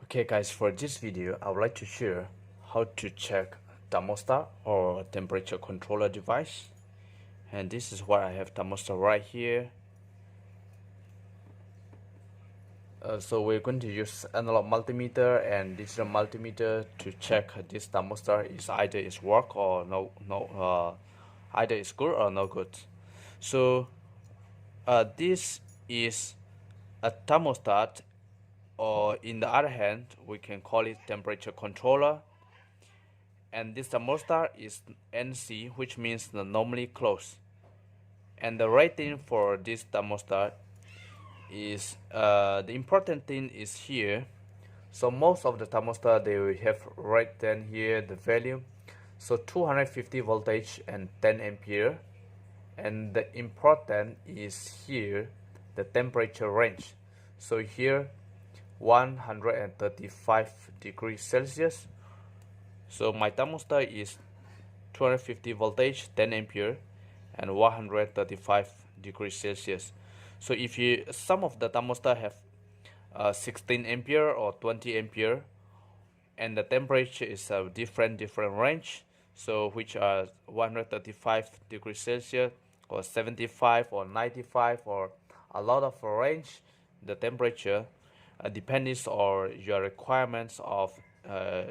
Okay guys, for this video I would like to share how to check thermostat or temperature controller device. And this is why I have thermostat right here. So we're going to use analog multimeter and digital multimeter to check this thermostat is either is work or either is good or no good. So this is a thermostat, or in the other hand we can call it temperature controller. And this thermostat is NC, which means the normally closed. And the rating for this thermostat is the important thing is here. So most of the thermostat, they will have right then here the value. So 250 voltage and 10 ampere. And the important is here the temperature range. So here 135 degrees Celsius. So my thermostat is 250 voltage, 10 ampere, and 135 degrees Celsius. So if you some of the thermostat have 16 ampere or 20 ampere, and the temperature is a different range, so which are 135 degrees Celsius or 75 or 95 or a lot of range, the temperature depends on your requirements of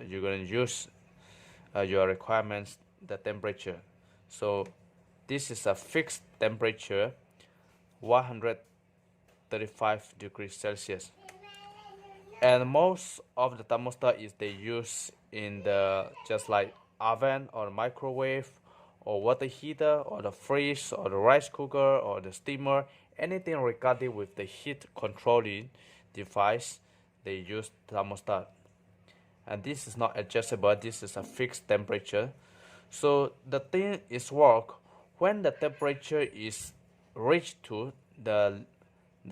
you're going to use your requirements the temperature. So this is a fixed temperature 135 degrees Celsius, and most of the thermostat is they use in the just like oven or microwave or water heater or the fridge or the rice cooker or the steamer, anything regarding with the heat controlling device, they use thermostat. And this is not adjustable, this is a fixed temperature. So the thing is work when the temperature is reached to the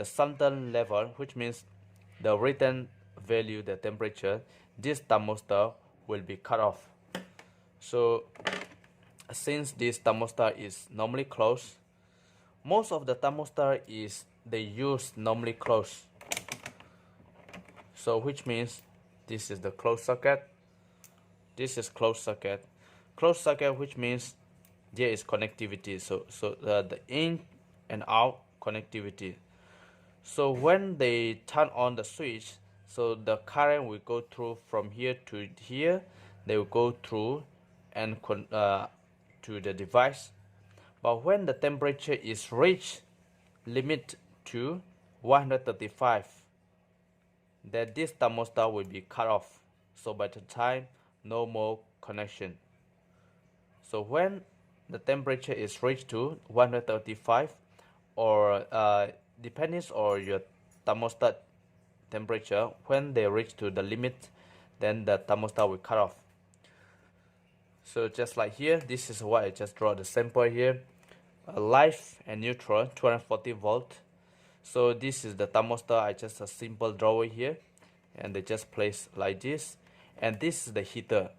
certain level, which means the written value, the temperature, this thermostat will be cut off. So since this thermostat is normally closed, most of the thermostat is they use normally closed. So which means this is the closed circuit, this is closed circuit, which means there is connectivity. So the in and out connectivity. So when they turn on the switch, so the current will go through from here to here, they will go through and to the device. But when the temperature is reached limit to 135, then this thermostat will be cut off. So by the time, no more connection. So when the temperature is reached to 135, or depending on your thermostat temperature, when they reach to the limit, then the thermostat will cut off. So just like here, this is what I just draw the sample here. Live and neutral 240 volt. So this is the thermostat, I just a simple drawing here, and they just place like this. And this is the heater.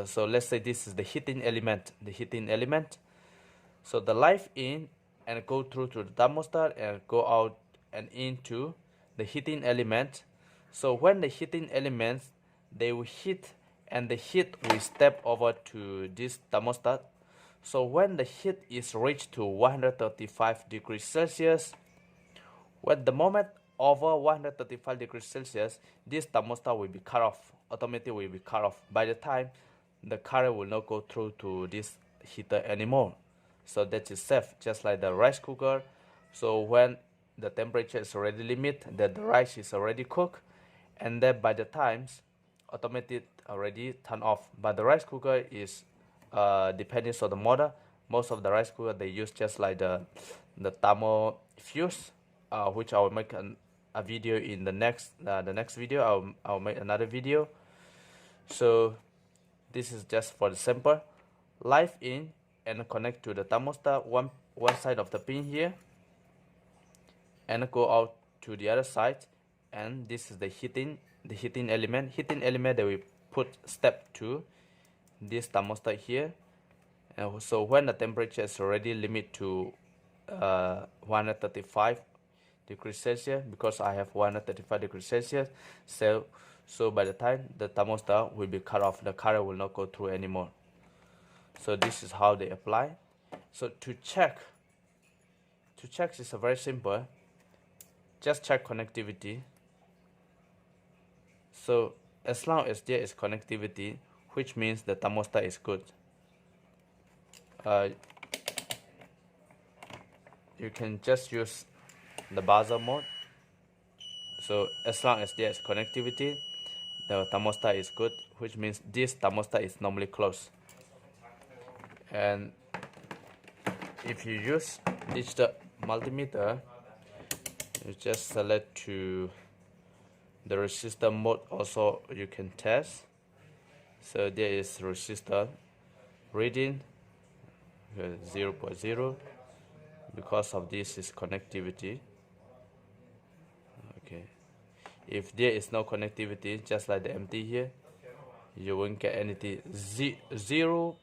So let's say this is the heating element, so the live in and go through to the thermostat and go out and into the heating element. So when the heating elements, they will heat, and the heat will step over to this thermostat. So when the heat is reached to 135 degrees Celsius, when the moment over 135 degrees Celsius, this thermostat will be cut off, automatically will be cut off. By the time, the current will not go through to this heater anymore. So that is safe, just like the rice cooker. So when the temperature is already limit, that the rice is already cooked, and then by the times, automatic already turn off. But the rice cooker is depending on the model. Most of the rice cooker they use just like the thermo fuse, which I will make a video in the next video. I'll make another video. So this is just for the sample. Live in and connect to the thermostat one side of the pin here, and go out to the other side. And this is the heating element. That we put step to this thermostat here. And so when the temperature is already limit to 135 degrees Celsius, because I have 135 degrees Celsius, So by the time the thermostat will be cut off, the current will not go through anymore. So this is how they apply. So to check is very simple. Just check connectivity. So as long as there is connectivity, which means the thermostat is good. You can just use the buzzer mode. So as long as there is connectivity, the thermostat is good, which means this thermostat is normally closed. And if you use digital multimeter, you just select to the resistor mode. Also you can test. So there is resistor reading 0.0 because of this is connectivity. Okay, if there is no connectivity, just like the empty here, you won't get anything. 0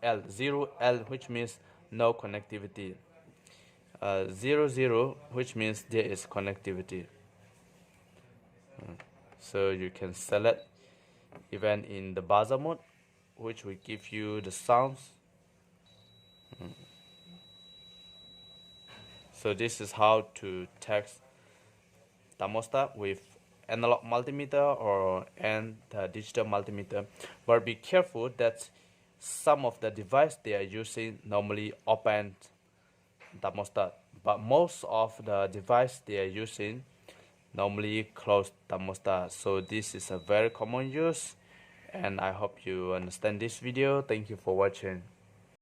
L, which means no connectivity. 0 which means there is connectivity. So you can select even in the buzzer mode, which will give you the sounds. So this is how to test thermostat with analog multimeter or the digital multimeter. But be careful that some of the device they are using normally open thermostat, but most of the device they are using normally close thermostat. So this is a very common use, and I hope you understand this video. Thank you for watching.